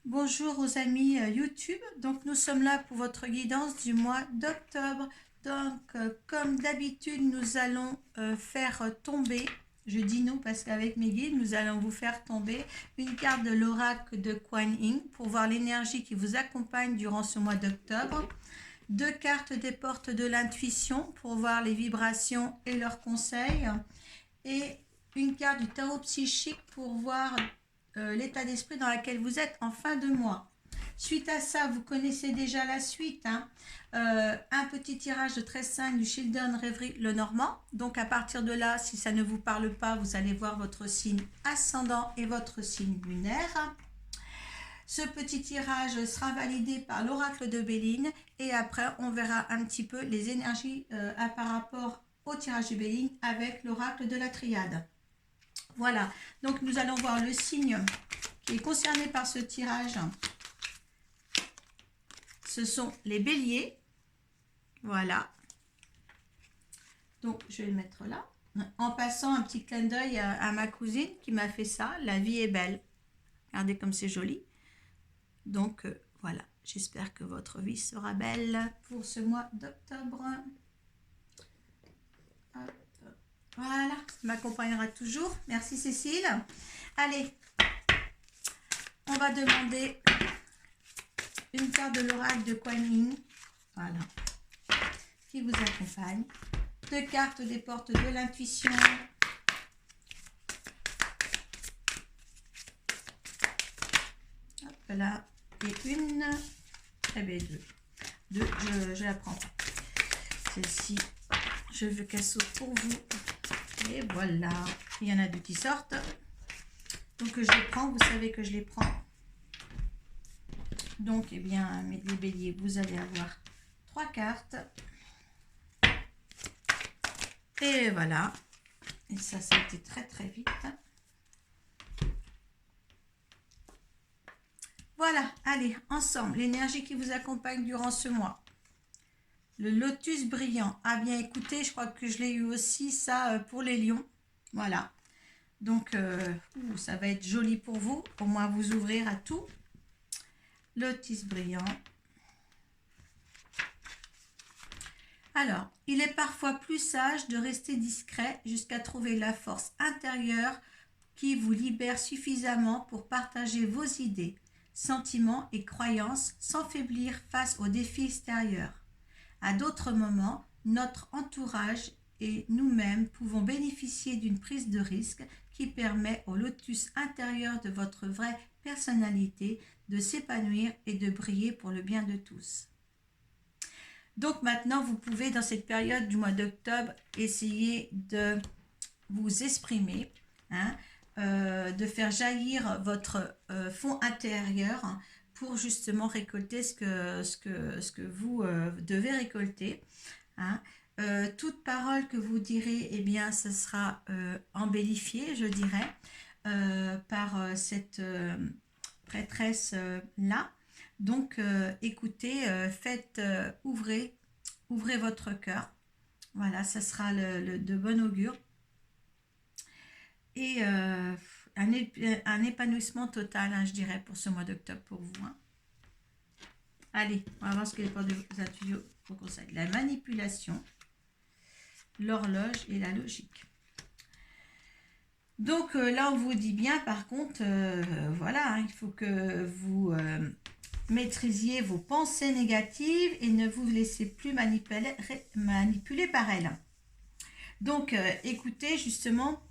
Bonjour aux amis YouTube. Donc nous sommes là pour votre guidance du mois d'octobre. Donc comme d'habitude nous allons faire tomber, je dis nous parce qu'avec mes guides nous allons vous faire tomber une carte de l'oracle de Kuan Yin pour voir l'énergie qui vous accompagne durant ce mois d'octobre. Deux cartes des portes de l'intuition pour voir les vibrations et leurs conseils. Et une carte du tarot psychique pour voir l'état d'esprit dans lequel vous êtes en fin de mois. Suite à ça, vous connaissez déjà la suite. Un petit tirage de 13-5 du Children Reverie le Normand. Donc à partir de là, si ça ne vous parle pas, vous allez voir votre signe ascendant et votre signe lunaire. Ce petit tirage sera validé par l'oracle de Béline et après on verra un petit peu les énergies par rapport au tirage de Béline avec l'oracle de la triade. Voilà, donc nous allons voir le signe qui est concerné par ce tirage. Ce sont les béliers. Voilà. Donc je vais le mettre là. En passant un petit clin d'œil à ma cousine qui m'a fait ça. La vie est belle. Regardez comme c'est joli. Donc voilà, j'espère que votre vie sera belle pour ce mois d'octobre. Voilà, m'accompagnera toujours. Merci Cécile. Allez, on va demander une carte de l'oracle de Kuan Yin. Voilà, qui vous accompagne. Deux cartes des portes de l'intuition. Hop là, et une. Eh bien deux, je la prends pas. Celle-ci, je veux qu'elle saute pour vous. Et voilà, il y en a deux qui sortent. Donc je les prends, vous savez que je les prends. Donc, eh bien, les béliers, vous allez avoir 3 cartes. Et voilà. Et ça a été très très vite. Voilà, allez, ensemble, l'énergie qui vous accompagne durant ce mois. Le lotus brillant. Ah bien, écoutez, je crois que je l'ai eu aussi, ça, pour les lions. Voilà. Donc, ça va être joli pour vous. Au moins, vous ouvrir à tout. Lotus brillant. Alors, il est parfois plus sage de rester discret jusqu'à trouver la force intérieure qui vous libère suffisamment pour partager vos idées, sentiments et croyances sans faiblir face aux défis extérieurs. À d'autres moments, notre entourage et nous-mêmes pouvons bénéficier d'une prise de risque qui permet au lotus intérieur de votre vraie personnalité de s'épanouir et de briller pour le bien de tous. Donc maintenant, vous pouvez, dans cette période du mois d'octobre, essayer de vous exprimer, de faire jaillir votre fond intérieur pour justement récolter ce que vous devez récolter. Toute parole que vous direz, eh bien, ça sera embellifié, je dirais, par cette prêtresse-là. Donc, écoutez, faites, ouvrez votre cœur. Voilà, ça sera de bon augure. Et un épanouissement total, je dirais, pour ce mois d'octobre pour vous. Allez, on va voir ce que les portes de l'intuition vous conseillent. La manipulation, l'horloge et la logique. Donc là, on vous dit bien, par contre, voilà, il faut que vous maîtrisiez vos pensées négatives et ne vous laissez plus manipuler par elles. Donc, écoutez, justement,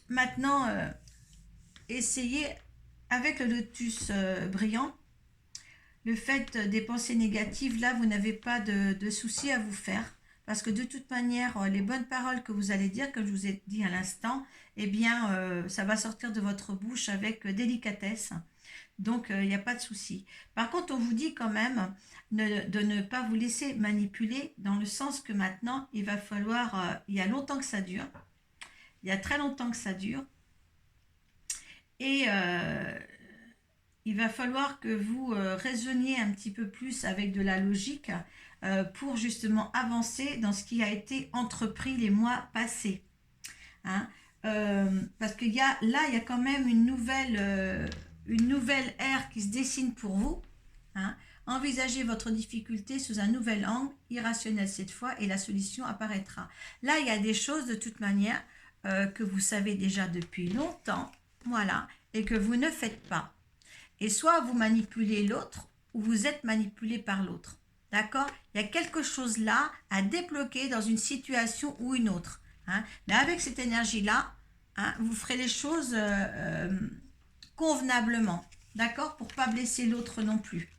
maintenant, essayez avec le lotus brillant, le fait des pensées négatives, là, vous n'avez pas de souci à vous faire. Parce que de toute manière, les bonnes paroles que vous allez dire, comme je vous ai dit à l'instant, eh bien, ça va sortir de votre bouche avec délicatesse. Donc, il n'y a pas de souci. Par contre, on vous dit quand même de ne pas vous laisser manipuler dans le sens que maintenant, il va falloir... il y a longtemps que ça dure. Il y a très longtemps que ça dure. Et il va falloir que vous raisonniez un petit peu plus avec de la logique pour justement avancer dans ce qui a été entrepris les mois passés. Parce qu'il y a là, il y a quand même une nouvelle une nouvelle ère qui se dessine pour vous. Hein. Envisagez votre difficulté sous un nouvel angle, irrationnel cette fois, et la solution apparaîtra. Là, il y a des choses de toute manière que vous savez déjà depuis longtemps, voilà, et que vous ne faites pas. Et soit vous manipulez l'autre, ou vous êtes manipulé par l'autre. D'accord? Il y a quelque chose là à débloquer dans une situation ou une autre. Hein. Mais avec cette énergie-là, hein, vous ferez les choses convenablement. D'accord? Pour ne pas blesser l'autre non plus.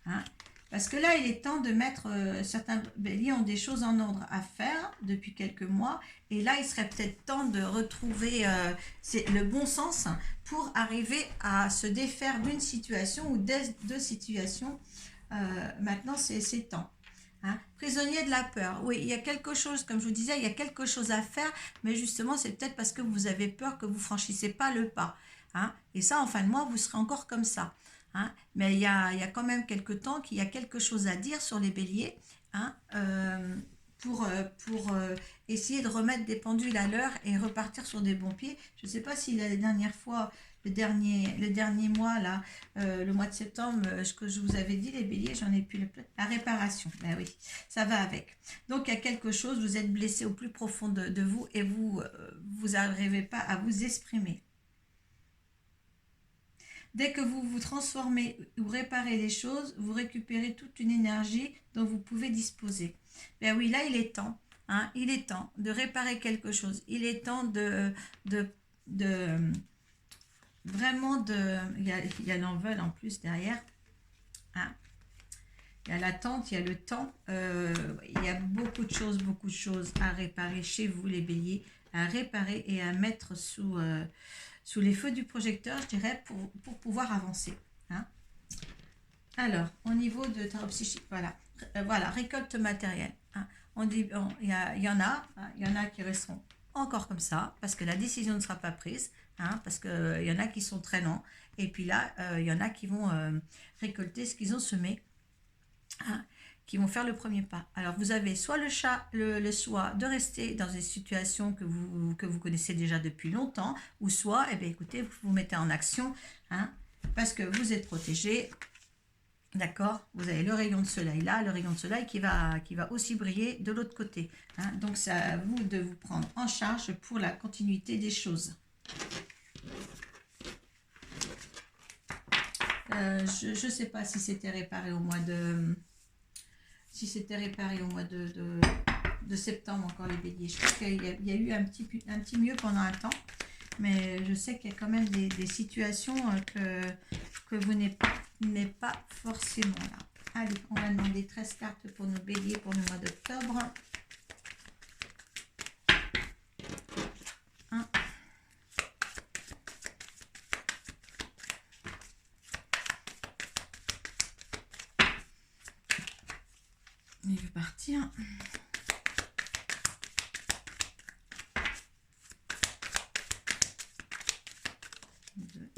Hein. Parce que là, il est temps de mettre, certains béliers ont des choses en ordre à faire depuis quelques mois. Et là, il serait peut-être temps de retrouver le bon sens pour arriver à se défaire d'une situation ou deux situations. Maintenant, c'est temps. Hein. Prisonnier de la peur. Oui, il y a quelque chose, comme je vous disais, il y a quelque chose à faire. Mais justement, c'est peut-être parce que vous avez peur que vous ne franchissez pas le pas. Hein. Et ça, en fin de mois, vous serez encore comme ça. Hein, mais il y a quand même quelques temps qu'il y a quelque chose à dire sur les béliers, hein, pour essayer de remettre des pendules à l'heure et repartir sur des bons pieds. Je ne sais pas si la dernière fois, le dernier mois, là, le mois de septembre, ce que je vous avais dit, les béliers, j'en ai plus la réparation. Ben oui, ça va avec. Donc il y a quelque chose, vous êtes blessé au plus profond de vous et vous n'arrivez pas à vous exprimer. Dès que vous vous transformez ou réparez les choses, vous récupérez toute une énergie dont vous pouvez disposer. Ben oui, là, il est temps. Hein, il est temps de réparer quelque chose. Il est temps vraiment de... Il y a l'envol en plus derrière. Hein. Il y a l'attente, il y a le temps. Il y a beaucoup de choses à réparer chez vous, les béliers, à réparer et à mettre sous les feux du projecteur, je dirais, pour pouvoir avancer. Hein. Alors, au niveau de tarot psychique, voilà, récolte matérielle. Hein. Il y en a qui resteront encore comme ça, parce que la décision ne sera pas prise, hein, parce qu'il y en a qui sont très lents, et puis là, il y en a qui vont récolter ce qu'ils ont semé, hein, qui vont faire le premier pas. Alors, vous avez soit le choix de rester dans des situations que vous connaissez déjà depuis longtemps, ou soit, eh bien, écoutez, vous vous mettez en action, hein, parce que vous êtes protégé. D'accord? Vous avez le rayon de soleil là, le rayon de soleil qui va aussi briller de l'autre côté. Hein. Donc, c'est à vous de vous prendre en charge pour la continuité des choses. Je ne sais pas si c'était réparé au mois de... Si c'était réparé au mois de septembre encore les béliers. Je crois qu'il y a eu un petit mieux pendant un temps. Mais je sais qu'il y a quand même des situations que vous n'êtes pas forcément là. Allez, on va demander 13 cartes pour nos béliers pour le mois d'octobre. 1. Il veut partir. 2.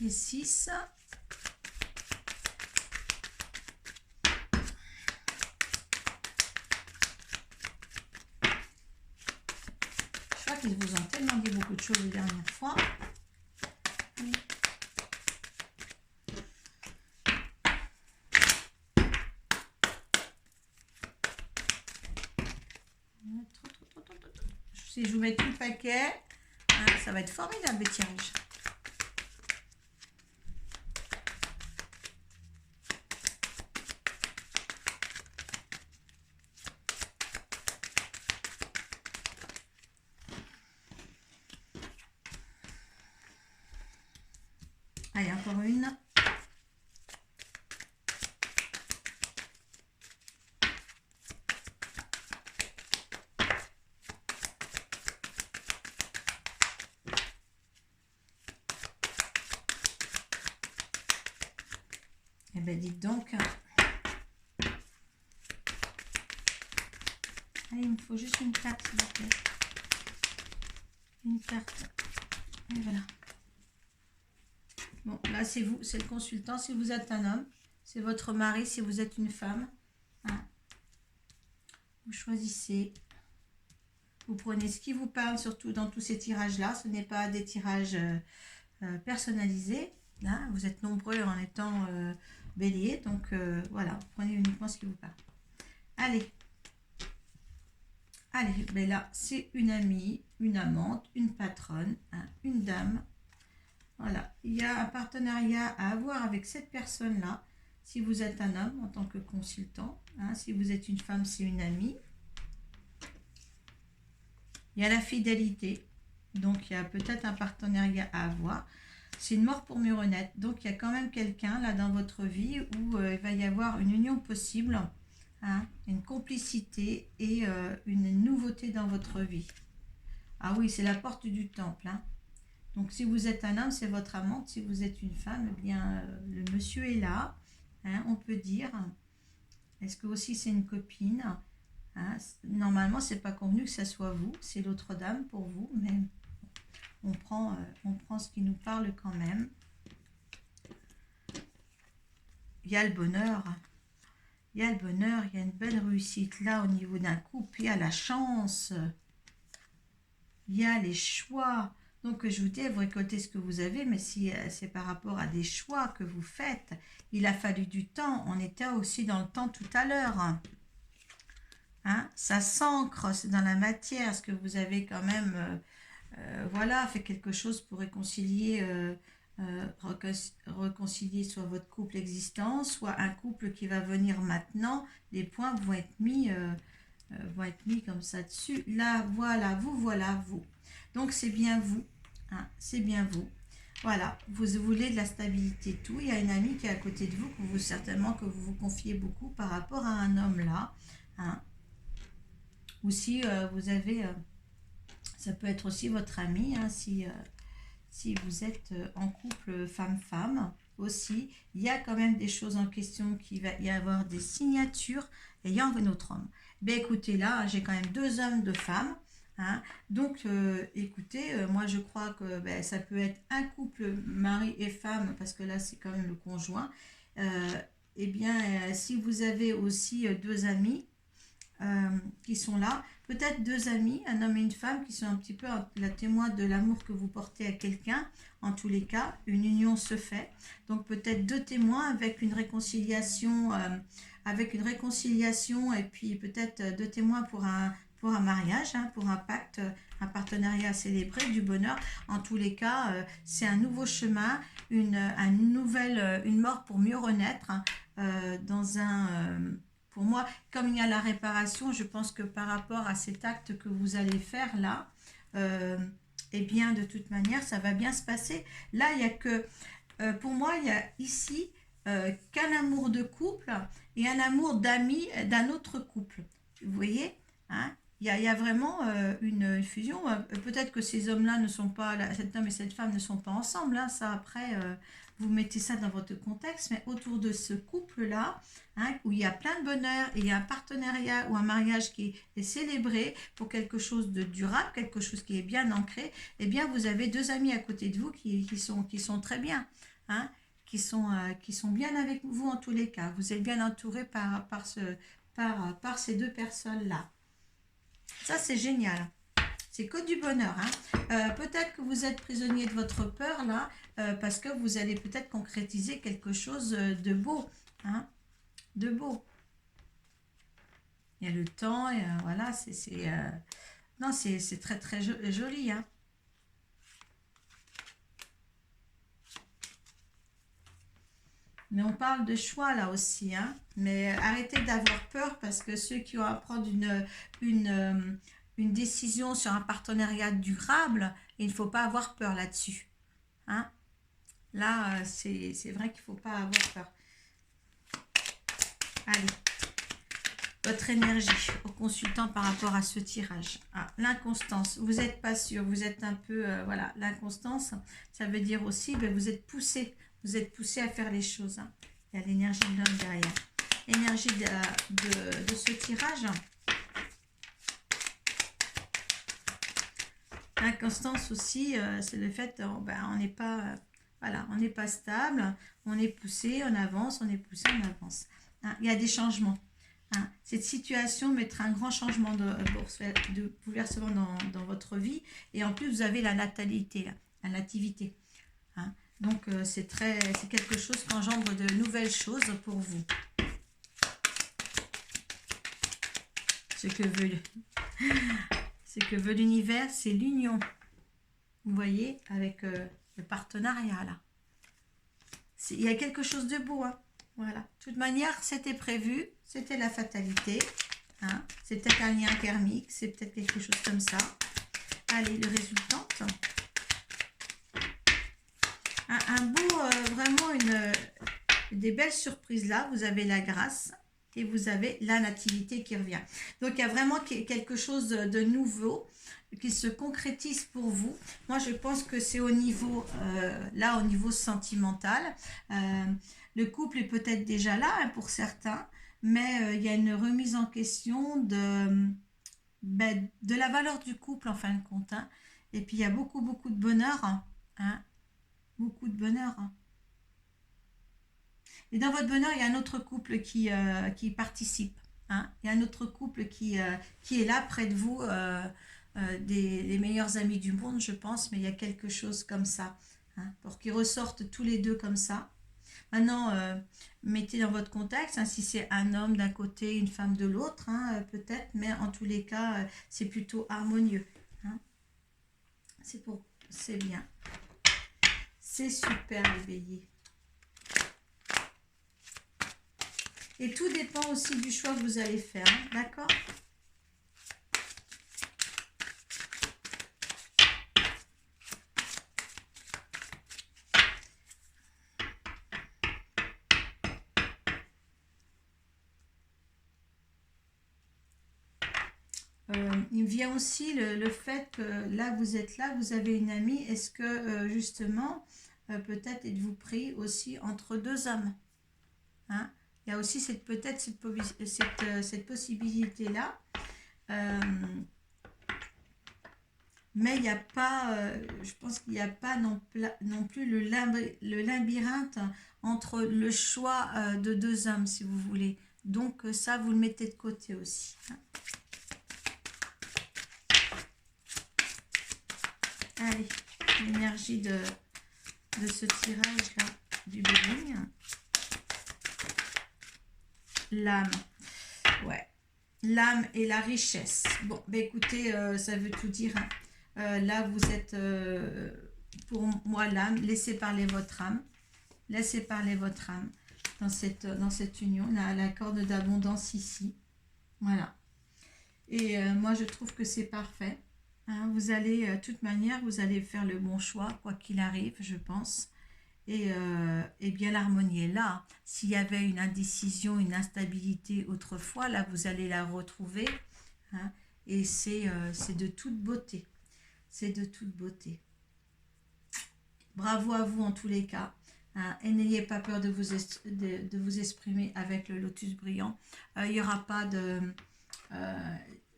Et 6. Je crois qu'ils vous ont tellement dit beaucoup de choses la dernière fois. Oui. Si je vous mets tout le paquet, hein, ça va être formidable le tirage. Allez, encore une. ben dites donc. Allez, il me faut juste une carte, s'il vous plaît. Une carte. Et voilà. Bon, là, c'est vous, c'est le consultant. Si vous êtes un homme, c'est votre mari. Si vous êtes une femme, hein, vous choisissez. Vous prenez ce qui vous parle, surtout dans tous ces tirages-là. Ce n'est pas des tirages personnalisés. Hein. Vous êtes nombreux en étant bélier. Donc, voilà, vous prenez uniquement ce qui vous parle. Allez. Allez, ben là, c'est une amie, une amante, une patronne, hein, une dame. Voilà, il y a un partenariat à avoir avec cette personne-là. Si vous êtes un homme en tant que consultant, hein, si vous êtes une femme, c'est une amie. Il y a la fidélité, donc il y a peut-être un partenariat à avoir. C'est une mort pour mieux renaître, donc il y a quand même quelqu'un là dans votre vie où il va y avoir une union possible. Hein, une complicité et une nouveauté dans votre vie. Ah oui, c'est la porte du temple. Hein. Donc, si vous êtes un homme, c'est votre amante. Si vous êtes une femme, eh bien, le monsieur est là. Hein, on peut dire. Est-ce que aussi c'est une copine? Hein, normalement, c'est pas convenu que ça soit vous. C'est l'autre dame pour vous. Mais on prend ce qui nous parle quand même. Il y a le bonheur. Il y a le bonheur, il y a une belle réussite là au niveau d'un couple, il y a la chance, il y a les choix. Donc je vous dis, vous récoltez ce que vous avez, mais si c'est par rapport à des choix que vous faites, il a fallu du temps. On était aussi dans le temps tout à l'heure. Hein, ça s'ancre, c'est dans la matière, ce que vous avez quand même, voilà, fait quelque chose pour réconcilier... réconcilier soit votre couple existant, soit un couple qui va venir maintenant. Les points vont être mis comme ça dessus. Là, voilà, vous. Donc, c'est bien vous. Hein, c'est bien vous. Voilà, vous voulez de la stabilité, tout. Il y a une amie qui est à côté de vous, certainement que vous vous confiez beaucoup par rapport à un homme là. Hein. Ou si vous avez... ça peut être aussi votre ami, hein, si vous êtes en couple femme-femme aussi, il y a quand même des choses en question, qu'il va y avoir des signatures ayant un autre homme. Ben écoutez, là, j'ai quand même 2 hommes, 2 femmes. Hein. Donc, écoutez, moi je crois que ben, ça peut être un couple mari et femme, parce que là, c'est quand même le conjoint. Eh bien, si vous avez aussi 2 amis, qui sont là, peut-être 2 amis, un homme et une femme qui sont un petit peu la témoin de l'amour que vous portez à quelqu'un. En tous les cas, une union se fait. Donc peut-être 2 témoins avec une réconciliation, et puis peut-être 2 témoins pour un mariage, hein, pour un pacte, un partenariat célébré, du bonheur. En tous les cas, c'est un nouveau chemin, une mort pour mieux renaître, hein, dans un... pour moi, comme il y a la réparation, je pense que par rapport à cet acte que vous allez faire là, eh bien, de toute manière, ça va bien se passer. Là, il y a que, pour moi, il y a ici qu'un amour de couple et un amour d'amis d'un autre couple. Vous voyez, hein, il y a vraiment une fusion. Peut-être que ces hommes-là ne sont pas, cet homme et cette femme ne sont pas ensemble. Hein, ça, après, vous mettez ça dans votre contexte. Mais autour de ce couple-là, hein, où il y a plein de bonheur, et il y a un partenariat ou un mariage qui est célébré pour quelque chose de durable, quelque chose qui est bien ancré, eh bien, vous avez 2 amis à côté de vous qui sont très bien. Hein, qui sont bien avec vous en tous les cas. Vous êtes bien entouré par ces 2 personnes-là. Ça, c'est génial. C'est que du bonheur. Hein. Peut-être que vous êtes prisonnier de votre peur, là, parce que vous allez peut-être concrétiser quelque chose de beau. Hein, de beau. Il y a le temps, et voilà, non, c'est très, très joli. Hein. Mais on parle de choix là aussi, hein. Mais arrêtez d'avoir peur, parce que ceux qui ont à prendre une décision sur un partenariat durable, il ne faut pas avoir peur là-dessus. Hein. Là, c'est vrai qu'il ne faut pas avoir peur. Allez, votre énergie au consultant par rapport à ce tirage. Ah, l'inconstance, vous n'êtes pas sûr, vous êtes un peu... voilà, l'inconstance, ça veut dire aussi, ben, vous êtes poussé à faire les choses. Hein. Il y a l'énergie de l'homme derrière. Énergie de ce tirage. L'inconstance aussi, c'est le fait, on n'est pas, voilà, on n'est pas stable, on est poussé, on avance, on est poussé, on avance. Hein, il y a des changements. Hein. Cette situation mettra un grand changement de bouleversement dans votre vie. Et en plus, vous avez la natalité, là, la nativité. Hein. Donc, c'est quelque chose qui engendre de nouvelles choses pour vous. Ce que veut l'univers, c'est l'union. Vous voyez, avec le partenariat, là. Il y a quelque chose de beau, hein. Voilà. De toute manière, c'était prévu, c'était la fatalité. Hein. C'est peut-être un lien karmique, c'est peut-être quelque chose comme ça. Allez, le résultat. Un beau, vraiment des belles surprises là. Vous avez la grâce et vous avez la nativité qui revient. Donc, il y a vraiment quelque chose de nouveau qui se concrétise pour vous. Moi, je pense que c'est au niveau, là, au niveau sentimental. Le couple est peut-être déjà là hein, pour certains, mais il y a une remise en question de la valeur du couple en fin de compte. Hein. Et puis, il y a beaucoup, beaucoup de bonheur. Hein. Beaucoup de bonheur. Hein. Et dans votre bonheur, il y a un autre couple qui participe. Hein. Il y a un autre couple qui est là près de vous, les meilleurs amis du monde, je pense, mais il y a quelque chose comme ça. Hein, pour qu'ils ressortent tous les deux comme ça. Maintenant, mettez dans votre contexte, hein, si c'est un homme d'un côté, une femme de l'autre, hein, peut-être, mais en tous les cas, c'est plutôt harmonieux. Hein. C'est bien. C'est super les béliers. Et tout dépend aussi du choix que vous allez faire, hein, d'accord ? Il me vient aussi le fait que là, vous êtes là, vous avez une amie. Est-ce que, justement, peut-être êtes-vous pris aussi entre deux hommes hein. Il y a aussi peut-être cette possibilité-là. Mais il n'y a pas, je pense qu'il n'y a pas non plus le labyrinthe entre le choix de deux hommes, si vous voulez. Donc ça, vous le mettez de côté aussi. Hein. Allez, l'énergie de ce tirage-là, du bébé. L'âme. Ouais. L'âme et la richesse. Bon, ben écoutez, ça veut tout dire. Hein. Là, vous êtes, pour moi, l'âme. Laissez parler votre âme. Laissez parler votre âme dans cette union. La corde d'abondance ici. Voilà. Et moi, je trouve que c'est parfait. Hein, vous allez, de toute manière, vous allez faire le bon choix, quoi qu'il arrive, je pense. Et bien, l'harmonie est là. S'il y avait une indécision, une instabilité autrefois, là, vous allez la retrouver. Hein, et c'est de toute beauté. C'est de toute beauté. Bravo à vous en tous les cas. Hein, et n'ayez pas peur de vous exprimer avec le lotus brillant. Il n'y aura pas de...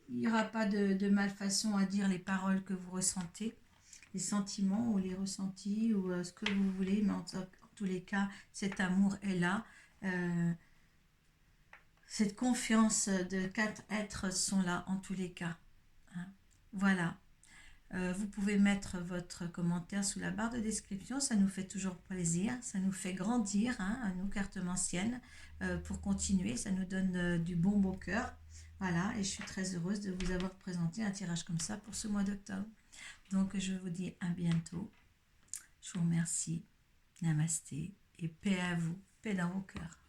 il n'y aura pas de malfaçon à dire les paroles que vous ressentez, les sentiments ou les ressentis ou ce que vous voulez, mais en tous les cas, cet amour est là. Cette confiance de 4 êtres sont là en tous les cas. Hein. Voilà. Vous pouvez mettre votre commentaire sous la barre de description, ça nous fait toujours plaisir, ça nous fait grandir, hein, à nous, cartomanciennes, pour continuer, ça nous donne du bon beau cœur. Voilà, et je suis très heureuse de vous avoir présenté un tirage comme ça pour ce mois d'octobre. Donc, je vous dis à bientôt. Je vous remercie. Namasté et paix à vous, paix dans vos cœurs.